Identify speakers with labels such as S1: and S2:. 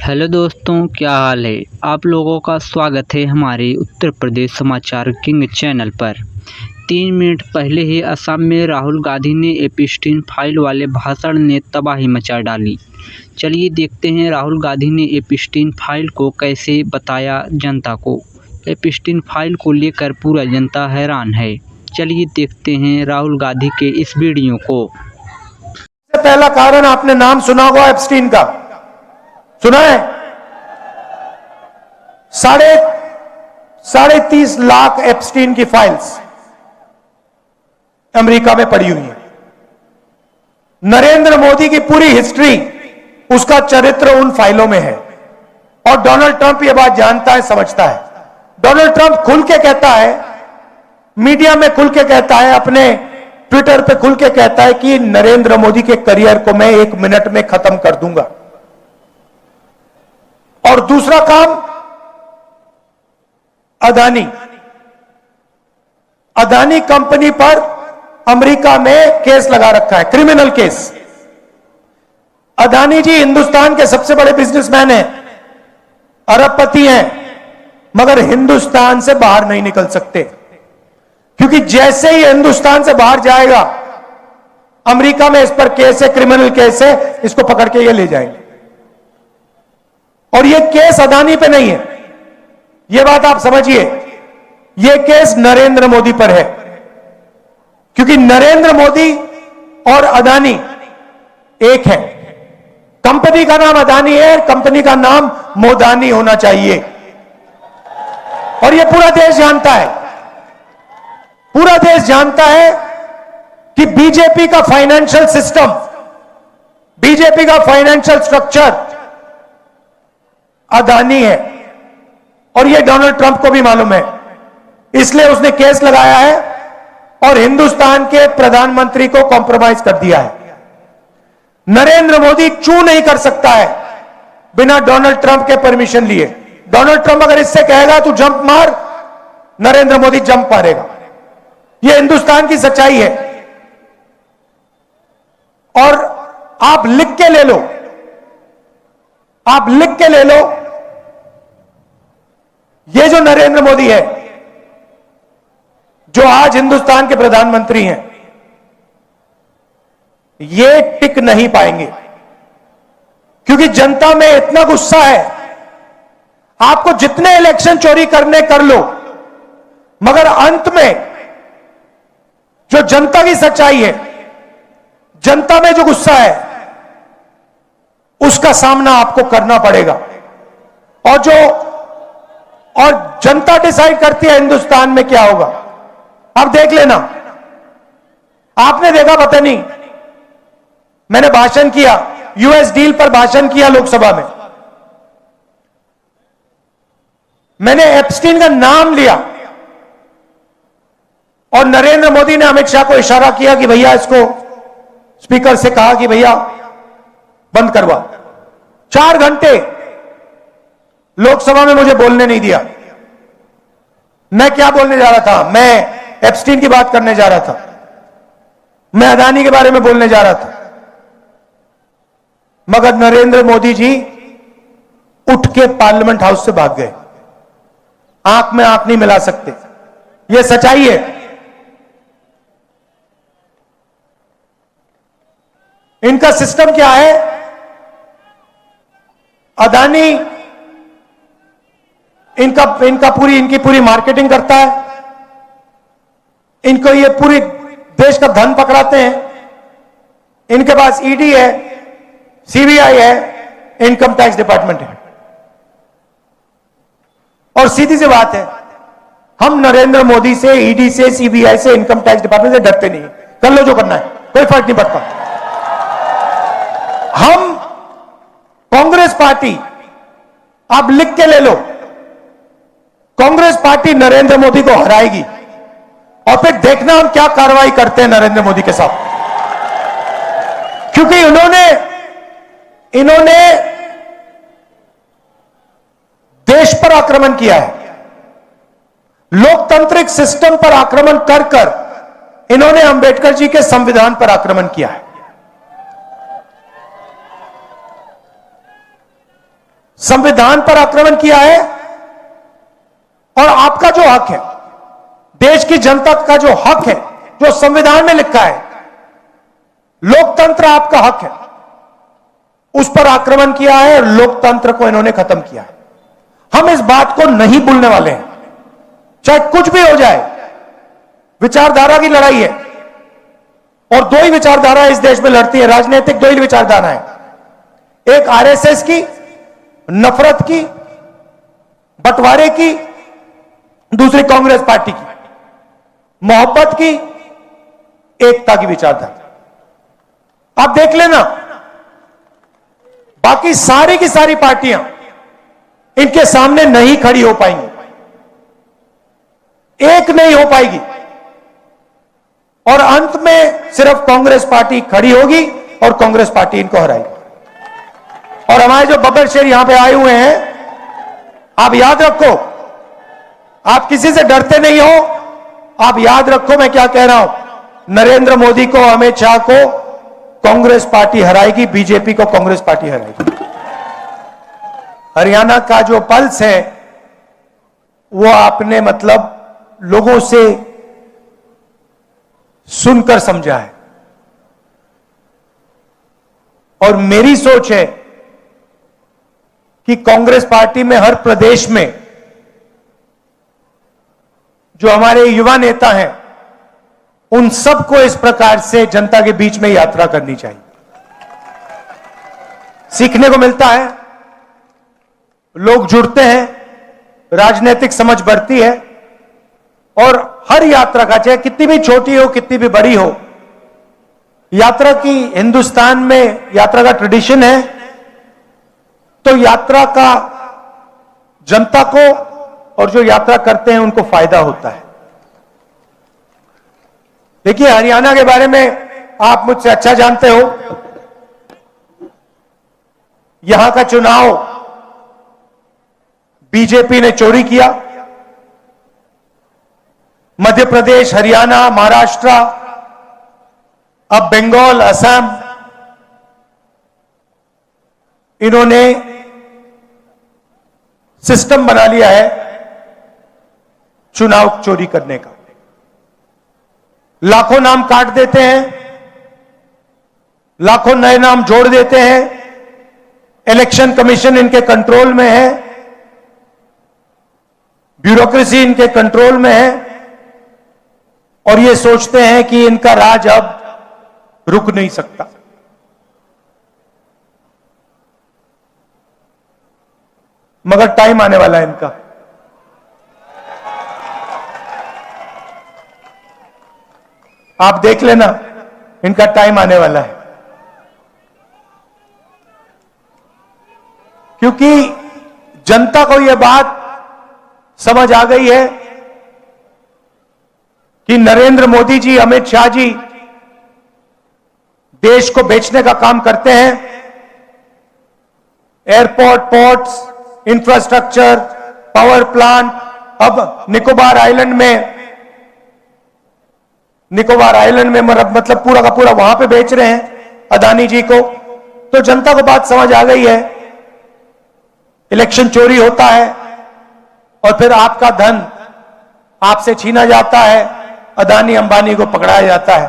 S1: Hello दोस्तों, क्या हाल है। आप लोगों का स्वागत है हमारे उत्तर प्रदेश समाचार किंग चैनल पर। 3 मिनट पहले ही असम में राहुल गांधी ने एप्स्टीन फाइल वाले भाषण ने तबाही मचा डाली। चलिए देखते हैं राहुल गांधी ने एप्स्टीन फाइल को कैसे बताया जनता को। एप्स्टीन फाइल को लेकर पूरा जनता हैरान है। चलिए देखते हैं राहुल गांधी के इस वीडियो को।
S2: पहला कारण आपने नाम सुना होगा एप्स्टीन का, सुना है? साढ़े 30 लाख एप्स्टीन की फाइल्स अमेरिका में पड़ी हुई है। नरेंद्र मोदी की पूरी हिस्ट्री, उसका चरित्र उन फाइलों में है और डोनाल्ड ट्रंप यह बात जानता है, समझता है। डोनाल्ड ट्रंप खुल के कहता है, मीडिया में खुल के कहता है, अपने ट्विटर पे खुल के कहता है कि नरेंद्र मोदी के करियर को मैं 1 मिनट में खत्म कर दूंगा। और दूसरा काम, अदानी कंपनी पर अमेरिका में केस लगा रखा है, क्रिमिनल केस। अदानी जी हिंदुस्तान के सबसे बड़े बिजनेसमैन हैं, अरबपति हैं, मगर हिंदुस्तान से बाहर नहीं निकल सकते, क्योंकि जैसे ही हिंदुस्तान से बाहर जाएगा, अमेरिका में इस पर केस है, क्रिमिनल केस है, इसको पकड़ के ये ले जाएंगे। और ये केस अदानी पे नहीं है, ये बात आप समझिए। ये केस नरेंद्र मोदी पर है, क्योंकि नरेंद्र मोदी और अदानी एक है। कंपनी का नाम अदानी है, कंपनी का नाम मोदानी होना चाहिए। और ये पूरा देश जानता है, पूरा देश जानता है कि बीजेपी का फाइनेंशियल सिस्टम, बीजेपी का फाइनेंशियल स्ट्रक्चर अदानी है। और यह डोनाल्ड ट्रंप को भी मालूम है, इसलिए उसने केस लगाया है और हिंदुस्तान के प्रधानमंत्री को कॉम्प्रोमाइज कर दिया है। नरेंद्र मोदी चू नहीं कर सकता है बिना डोनाल्ड ट्रंप के परमिशन लिए। डोनाल्ड ट्रंप अगर इससे कहेगा तू जंप मार, नरेंद्र मोदी जंप मारेगा। यह हिंदुस्तान की सच्चाई है। और आप लिख के ले लो, आप लिख के ले लो, ये जो नरेंद्र मोदी है, जो आज हिंदुस्तान के प्रधानमंत्री हैं, ये टिक नहीं पाएंगे, क्योंकि जनता में इतना गुस्सा है। आपको जितने इलेक्शन चोरी करने कर लो, मगर अंत में जो जनता की सच्चाई है, जनता में जो गुस्सा है, उसका सामना आपको करना पड़ेगा। और जनता डिसाइड करती है हिंदुस्तान में क्या होगा। अब देख लेना, आपने देखा, पता नहीं, मैंने भाषण किया, यूएस डील पर भाषण किया लोकसभा में, मैंने एप्स्टीन का नाम लिया और नरेंद्र मोदी ने अमित शाह को इशारा किया कि भैया, इसको स्पीकर से कहा कि भैया बंद करवा। 4 घंटे लोकसभा में मुझे बोलने नहीं दिया। मैं क्या बोलने जा रहा था? मैं एप्स्टीन की बात करने जा रहा था, मैं अदानी के बारे में बोलने जा रहा था, मगर नरेंद्र मोदी जी उठ के पार्लियामेंट हाउस से भाग गए। आंख में आंख नहीं मिला सकते, यह सच्चाई है। इनका सिस्टम क्या है? अदानी इनकी पूरी मार्केटिंग करता है, इनको ये पूरी देश का धन पकड़ाते हैं। इनके पास ईडी है, सीबीआई है, इनकम टैक्स डिपार्टमेंट है। और सीधी सी बात है, हम नरेंद्र मोदी से, ईडी से, सीबीआई से, इनकम टैक्स डिपार्टमेंट से डरते नहीं। कर लो जो करना है, कोई फर्क नहीं पड़ता। हम कांग्रेस पार्टी, आप लिख के ले लो, कांग्रेस पार्टी नरेंद्र मोदी को हराएगी और फिर देखना हम क्या कार्रवाई करते हैं नरेंद्र मोदी के साथ। क्योंकि इन्होंने देश पर आक्रमण किया है, लोकतांत्रिक सिस्टम पर आक्रमण कर कर इन्होंने अंबेडकर जी के संविधान पर आक्रमण किया है। संविधान पर आक्रमण किया है। और आपका जो हक है, देश की जनता का जो हक है, जो संविधान में लिखा है, लोकतंत्र आपका हक है, उस पर आक्रमण किया है और लोकतंत्र को इन्होंने खत्म किया है। हम इस बात को नहीं भूलने वाले हैं, चाहे कुछ भी हो जाए। विचारधारा की लड़ाई है और दो ही विचारधारा इस देश में लड़ती है, राजनीतिक दो ही विचारधारा है, एक आरएसएस की, नफरत की, बंटवारे की, दूसरी कांग्रेस पार्टी की, मोहब्बत की, एकता की विचारधारा। आप देख लेना, बाकी सारी की सारी पार्टियां इनके सामने नहीं खड़ी हो पाएंगी, एक नहीं हो पाएगी और अंत में सिर्फ कांग्रेस पार्टी खड़ी होगी और कांग्रेस पार्टी इनको हराएगी। और हमारे जो बब्बर शेर यहां पे आए हुए हैं, आप याद रखो, आप किसी से डरते नहीं हो। आप याद रखो मैं क्या कह रहा हूं, नरेंद्र मोदी को, अमित शाह को कांग्रेस पार्टी हराएगी, बीजेपी को कांग्रेस पार्टी हराएगी। हरियाणा का जो पल्स है वो आपने मतलब लोगों से सुनकर समझा है और मेरी सोच है कि कांग्रेस पार्टी में हर प्रदेश में जो हमारे युवा नेता हैं, उन सबको इस प्रकार से जनता के बीच में यात्रा करनी चाहिए। सीखने को मिलता है, लोग जुड़ते हैं, राजनीतिक समझ बढ़ती है और हर यात्रा का, चाहे कितनी भी छोटी हो कितनी भी बड़ी हो, यात्रा की हिंदुस्तान में यात्रा का ट्रेडिशन है। तो यात्रा का जनता को और जो यात्रा करते हैं उनको फायदा होता है। देखिए, हरियाणा के बारे में आप मुझसे अच्छा जानते हो। यहां का चुनाव बीजेपी ने चोरी किया। मध्य प्रदेश, हरियाणा, महाराष्ट्र, अब बंगाल, असम, इन्होंने सिस्टम बना लिया है चुनाव चोरी करने का। लाखों नाम काट देते हैं, लाखों नए नाम जोड़ देते हैं। इलेक्शन कमीशन इनके कंट्रोल में है, ब्यूरोक्रेसी इनके कंट्रोल में है और ये सोचते हैं कि इनका राज अब रुक नहीं सकता। मगर टाइम आने वाला है इनका। आप देख लेना, इनका टाइम आने वाला है, क्योंकि जनता को यह बात समझ आ गई है कि नरेंद्र मोदी जी, अमित शाह जी देश को बेचने का काम करते हैं। Airport, ports, infrastructure, power plant, अब निकोबार आइलैंड में मतलब पूरा का पूरा वहां पे बेच रहे हैं अदानी जी को। तो जनता को बात समझ आ गई है, इलेक्शन चोरी होता है और फिर आपका धन आपसे छीना जाता है, अदानी अंबानी को पकड़ाया जाता है।